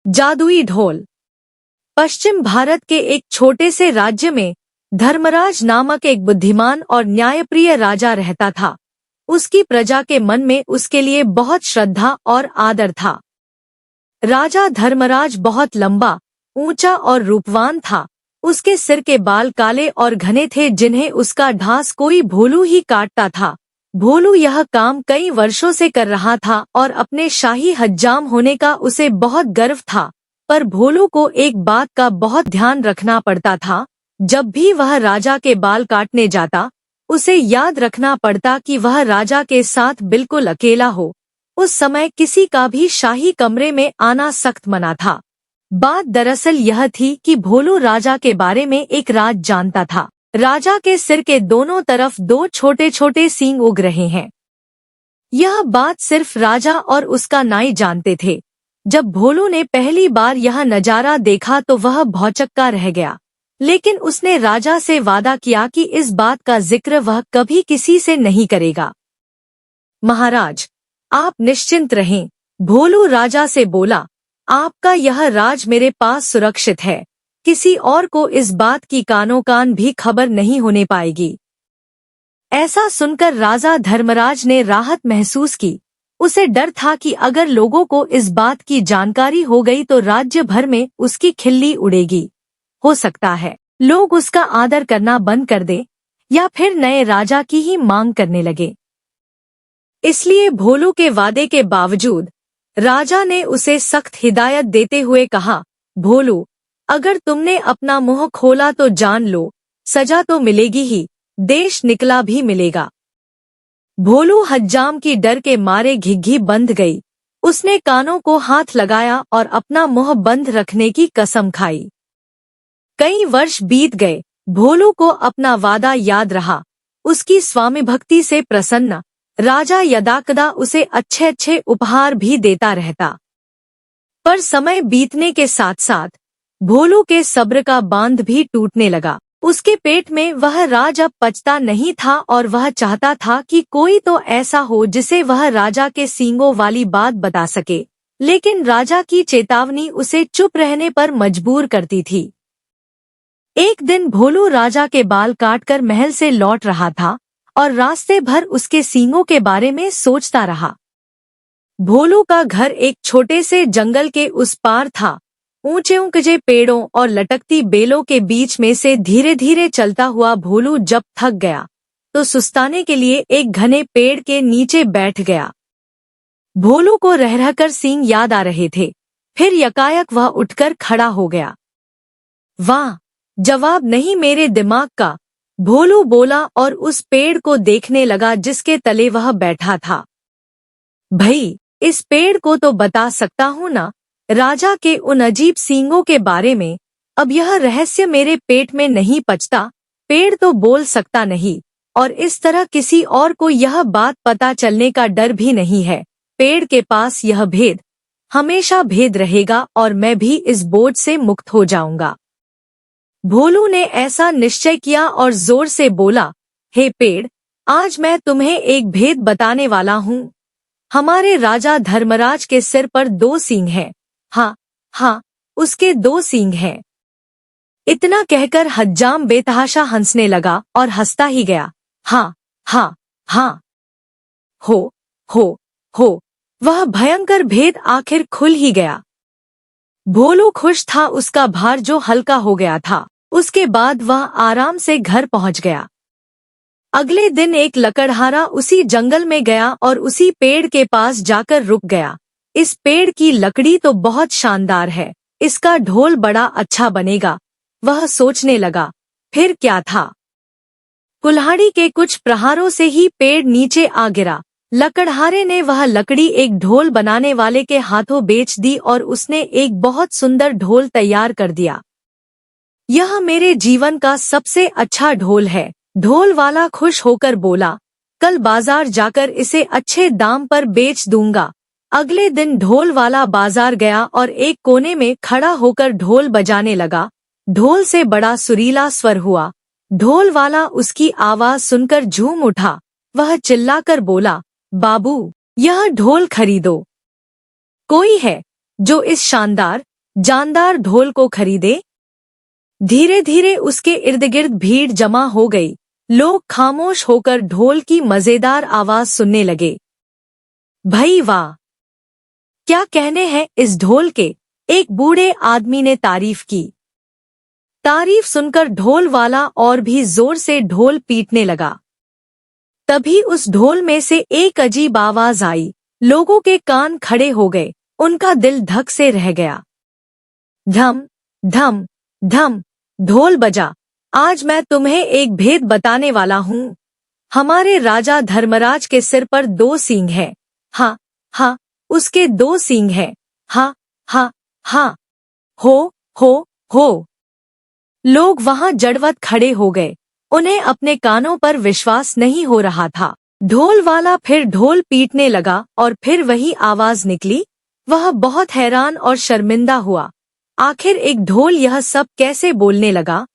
जादुई ढोल। पश्चिम भारत के एक छोटे से राज्य में धर्मराज नामक एक बुद्धिमान और न्यायप्रिय राजा रहता था। उसकी प्रजा के मन में उसके लिए बहुत श्रद्धा और आदर था। राजा धर्मराज बहुत लंबा, ऊंचा और रूपवान था। उसके सिर के बाल काले और घने थे, जिन्हें उसका ढास कोई भोलू ही काटता था। भोलू यह काम कई वर्षों से कर रहा था और अपने शाही हज्जाम होने का उसे बहुत गर्व था। पर भोलू को एक बात का बहुत ध्यान रखना पड़ता था। जब भी वह राजा के बाल काटने जाता, उसे याद रखना पड़ता कि वह राजा के साथ बिल्कुल अकेला हो। उस समय किसी का भी शाही कमरे में आना सख्त मना था। बात दरअसल यह थी कि भोलू राजा के बारे में एक राज जानता था। राजा के सिर के दोनों तरफ दो छोटे छोटे सींग उग रहे हैं। यह बात सिर्फ राजा और उसका नाई जानते थे। जब भोलू ने पहली बार यह नजारा देखा तो वह भौचक्का रह गया, लेकिन उसने राजा से वादा किया कि इस बात का जिक्र वह कभी किसी से नहीं करेगा। महाराज, आप निश्चिंत रहें, भोलू राजा से बोला। आपका यह राज मेरे पास सुरक्षित है। किसी और को इस बात की कानो कान भी खबर नहीं होने पाएगी। ऐसा सुनकर राजा धर्मराज ने राहत महसूस की। उसे डर था कि अगर लोगों को इस बात की जानकारी हो गई तो राज्य भर में उसकी खिल्ली उड़ेगी। हो सकता है लोग उसका आदर करना बंद कर दें या फिर नए राजा की ही मांग करने लगे। इसलिए भोलू के वादे के बावजूद राजा ने उसे सख्त हिदायत देते हुए कहा, भोलू, अगर तुमने अपना मुंह खोला तो जान लो, सजा तो मिलेगी ही, देश निकला भी मिलेगा। भोलू हज्जाम की डर के मारे घिघी बंध गई। उसने कानों को हाथ लगाया और अपना मुंह बंद रखने की कसम खाई। कई वर्ष बीत गए। भोलू को अपना वादा याद रहा। उसकी स्वामी भक्ति से प्रसन्न राजा यदाकदा उसे अच्छे अच्छे उपहार भी देता रहता। पर समय बीतने के साथ साथ भोलू के सब्र का बांध भी टूटने लगा। उसके पेट में वह राज अब पचता नहीं था और वह चाहता था कि कोई तो ऐसा हो जिसे वह राजा के सींगों वाली बात बता सके, लेकिन राजा की चेतावनी उसे चुप रहने पर मजबूर करती थी। एक दिन भोलू राजा के बाल काटकर महल से लौट रहा था और रास्ते भर उसके सींगों के बारे में सोचता रहा। भोलू का घर एक छोटे से जंगल के उस पार था। ऊंचे ऊंचे पेड़ों और लटकती बेलों के बीच में से धीरे धीरे चलता हुआ भोलू जब थक गया तो सुस्ताने के लिए एक घने पेड़ के नीचे बैठ गया। भोलू को रह रहकर सींग याद आ रहे थे। फिर यकायक वह उठकर खड़ा हो गया। वाह, जवाब नहीं मेरे दिमाग का, भोलू बोला और उस पेड़ को देखने लगा जिसके तले वह बैठा था। भई, इस पेड़ को तो बता सकता हूँ ना, राजा के उन अजीब सींगों के बारे में। अब यह रहस्य मेरे पेट में नहीं पचता। पेड़ तो बोल सकता नहीं और इस तरह किसी और को यह बात पता चलने का डर भी नहीं है। पेड़ के पास यह भेद हमेशा भेद रहेगा और मैं भी इस बोझ से मुक्त हो जाऊंगा। भोलू ने ऐसा निश्चय किया और जोर से बोला, हे पेड़, आज मैं तुम्हें एक भेद बताने वाला हूँ। हमारे राजा धर्मराज के सिर पर दो सींग हैं। हाँ हाँ, उसके दो सींग हैं। इतना कहकर हज्जाम बेतहाशा हंसने लगा और हंसता ही गया। हाँ हाँ हाँ, हो, वह भयंकर भेद आखिर खुल ही गया। भोलू खुश था, उसका भार जो हल्का हो गया था। उसके बाद वह आराम से घर पहुंच गया। अगले दिन एक लकड़हारा उसी जंगल में गया और उसी पेड़ के पास जाकर रुक गया। इस पेड़ की लकड़ी तो बहुत शानदार है, इसका ढोल बड़ा अच्छा बनेगा, वह सोचने लगा। फिर क्या था, कुल्हाड़ी के कुछ प्रहारों से ही पेड़ नीचे आ गिरा। लकड़हारे ने वह लकड़ी एक ढोल बनाने वाले के हाथों बेच दी और उसने एक बहुत सुंदर ढोल तैयार कर दिया। यह मेरे जीवन का सबसे अच्छा ढोल है, ढोल वाला खुश होकर बोला। कल बाजार जाकर इसे अच्छे दाम पर बेच दूंगा। अगले दिन ढोल वाला बाजार गया और एक कोने में खड़ा होकर ढोल बजाने लगा। ढोल से बड़ा सुरीला स्वर हुआ। ढोल वाला उसकी आवाज सुनकर झूम उठा। वह चिल्लाकर बोला, बाबू, यह ढोल खरीदो। कोई है जो इस शानदार जानदार ढोल को खरीदे। धीरे धीरे उसके इर्द गिर्द भीड़ जमा हो गई। लोग खामोश होकर ढोल की मजेदार आवाज सुनने लगे। भाई वाह, क्या कहने हैं इस ढोल के, एक बूढ़े आदमी ने तारीफ की। तारीफ सुनकर ढोल वाला और भी जोर से ढोल पीटने लगा। तभी उस ढोल में से एक अजीब आवाज आई। लोगों के कान खड़े हो गए, उनका दिल धक से रह गया। धम धम धम ढोल बजा। आज मैं तुम्हें एक भेद बताने वाला हूँ। हमारे राजा धर्मराज के सिर पर 2 सींग हैं। हाँ हाँ, उसके 2 सींग हैं। हाँ हाँ हाँ, हो। लोग वहां जड़वत खड़े हो गए। उन्हें अपने कानों पर विश्वास नहीं हो रहा था। ढोल वाला फिर ढोल पीटने लगा और फिर वही आवाज निकली। वह बहुत हैरान और शर्मिंदा हुआ। आखिर एक ढोल यह सब कैसे बोलने लगा?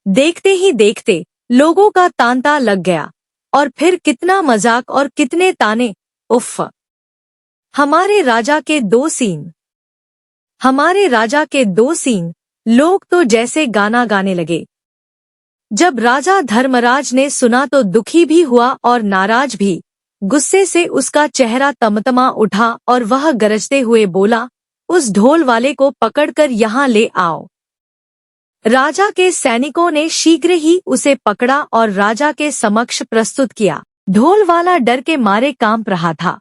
देखते ही देखते लोगों का तांता लग गया। और फिर कितना मजाक और कितने ताने। उफ़! हमारे राजा के 2 सींग, हमारे राजा के 2 सींग। लोग तो जैसे गाना गाने लगे। जब राजा धर्मराज ने सुना तो दुखी भी हुआ और नाराज भी। गुस्से से उसका चेहरा तमतमा उठा और वह गरजते हुए बोला, उस ढोल वाले को पकड़कर यहाँ ले आओ। राजा के सैनिकों ने शीघ्र ही उसे पकड़ा और राजा के समक्ष प्रस्तुत किया। ढोल वाला डर के मारे कांप रहा था।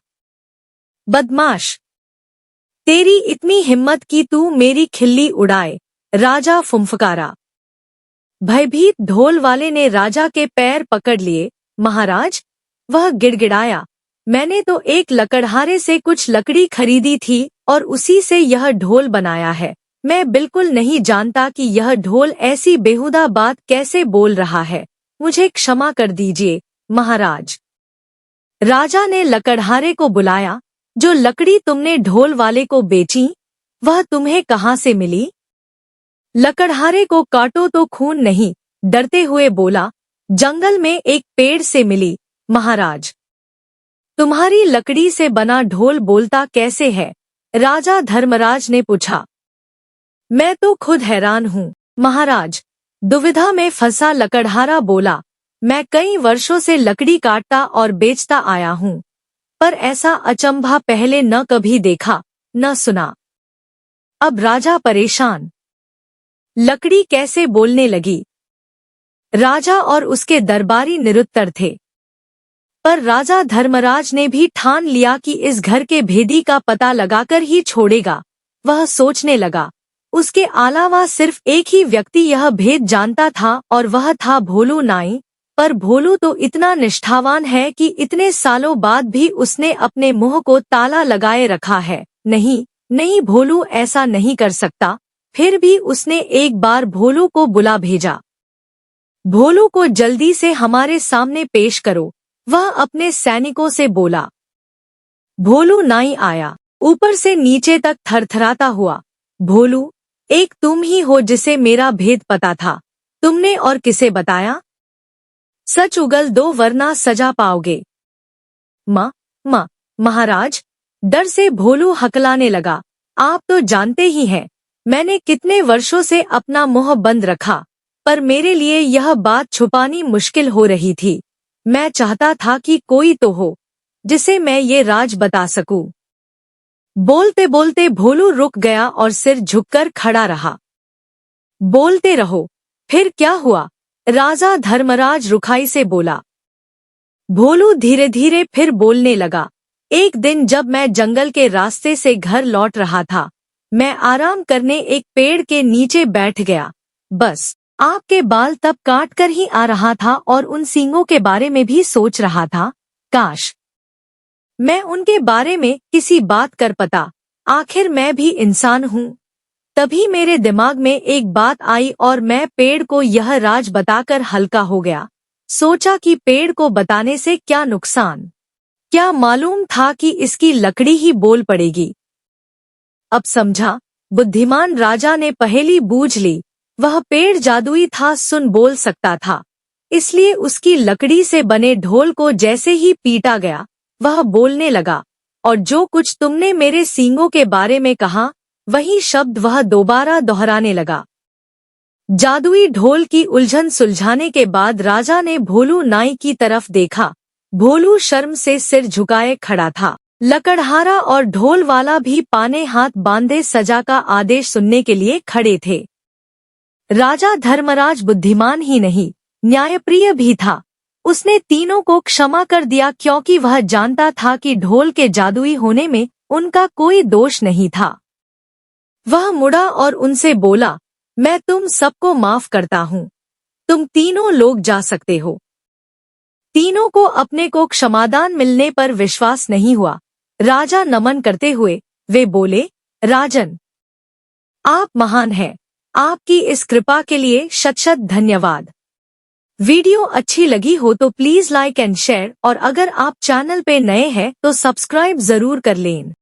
बदमाश, तेरी इतनी हिम्मत कि तू मेरी खिल्ली उड़ाए, राजा फुंफकारा। भयभीत ढोल वाले ने राजा के पैर पकड़ लिए। महाराज, वह गिड़गिड़ाया, मैंने तो एक लकड़हारे से कुछ लकड़ी खरीदी थी और उसी से यह ढोल बनाया है। मैं बिल्कुल नहीं जानता कि यह ढोल ऐसी बेहुदा बात कैसे बोल रहा है। मुझे क्षमा कर दीजिए महाराज। राजा ने लकड़हारे को बुलाया। जो लकड़ी तुमने ढोल वाले को बेची, वह तुम्हें कहाँ से मिली? लकड़हारे को काटो तो खून नहीं, डरते हुए बोला, जंगल में एक पेड़ से मिली महाराज। तुम्हारी लकड़ी से बना ढोल बोलता कैसे है? राजा धर्मराज ने पूछा। मैं तो खुद हैरान हूँ महाराज, दुविधा में फंसा लकड़हारा बोला। मैं कई वर्षों से लकड़ी काटता और बेचता आया हूँ, पर ऐसा अचंभा पहले न कभी देखा न सुना। अब राजा परेशान। लकड़ी कैसे बोलने लगी? राजा और उसके दरबारी निरुत्तर थे। पर राजा धर्मराज ने भी ठान लिया कि इस घर के भेदी का पता लगाकर ही छोड़ेगा। वह सोचने लगा, उसके अलावा सिर्फ एक ही व्यक्ति यह भेद जानता था और वह था भोलू नाई। पर भोलू तो इतना निष्ठावान है कि इतने सालों बाद भी उसने अपने मुंह को ताला लगाए रखा है। नहीं, भोलू ऐसा नहीं कर सकता। फिर भी उसने एक बार भोलू को बुला भेजा। भोलू को जल्दी से हमारे सामने पेश करो, वह अपने सैनिकों से बोला। भोलू नाई आया, ऊपर से नीचे तक थरथराता हुआ। भोलू, एक तुम ही हो जिसे मेरा भेद पता था। तुमने और किसे बताया? सच उगल दो वरना सजा पाओगे। महाराज, डर से भोलू हकलाने लगा। आप तो जानते ही हैं, मैंने कितने वर्षों से अपना मुंह बंद रखा, पर मेरे लिए यह बात छुपानी मुश्किल हो रही थी। मैं चाहता था कि कोई तो हो जिसे मैं ये राज बता सकूं। बोलते बोलते भोलू रुक गया और सिर झुककर खड़ा रहा। बोलते रहो, फिर क्या हुआ? राजा धर्मराज रुखाई से बोला। भोलू धीरे धीरे फिर बोलने लगा। एक दिन जब मैं जंगल के रास्ते से घर लौट रहा था, मैं आराम करने एक पेड़ के नीचे बैठ गया। बस आपके बाल तब काट कर ही आ रहा था और उन सींगों के बारे में भी सोच रहा था। काश मैं उनके बारे में किसी बात कर पाता। आखिर मैं भी इंसान हूँ। तभी मेरे दिमाग में एक बात आई और मैं पेड़ को यह राज बताकर हल्का हो गया। सोचा कि पेड़ को बताने से क्या नुकसान। क्या मालूम था कि इसकी लकड़ी ही बोल पड़ेगी। अब समझा, बुद्धिमान राजा ने पहेली बूझ ली। वह पेड़ जादुई था, सुन बोल सकता था, इसलिए उसकी लकड़ी से बने ढोल को जैसे ही पीटा गया, वह बोलने लगा। और जो कुछ तुमने मेरे सींगों के बारे में कहा, वही शब्द वह दोबारा दोहराने लगा। जादुई ढोल की उलझन सुलझाने के बाद राजा ने भोलू नाई की तरफ देखा। भोलू शर्म से सिर झुकाए खड़ा था। लकड़हारा और ढोल वाला भी पाने हाथ बांधे सजा का आदेश सुनने के लिए खड़े थे। राजा धर्मराज बुद्धिमान ही नहीं, न्यायप्रिय भी था। उसने तीनों को क्षमा कर दिया क्योंकि वह जानता था कि ढोल के जादुई होने में उनका कोई दोष नहीं था। वह मुड़ा और उनसे बोला, मैं तुम सबको माफ करता हूँ। तुम तीनों लोग जा सकते हो। तीनों को अपने को क्षमादान मिलने पर विश्वास नहीं हुआ। राजा नमन करते हुए वे बोले, राजन, आप महान हैं। आपकी इस कृपा के लिए शत शत धन्यवाद। वीडियो अच्छी लगी हो तो प्लीज लाइक एंड शेयर, और अगर आप चैनल पे नए हैं तो सब्सक्राइब जरूर कर लें।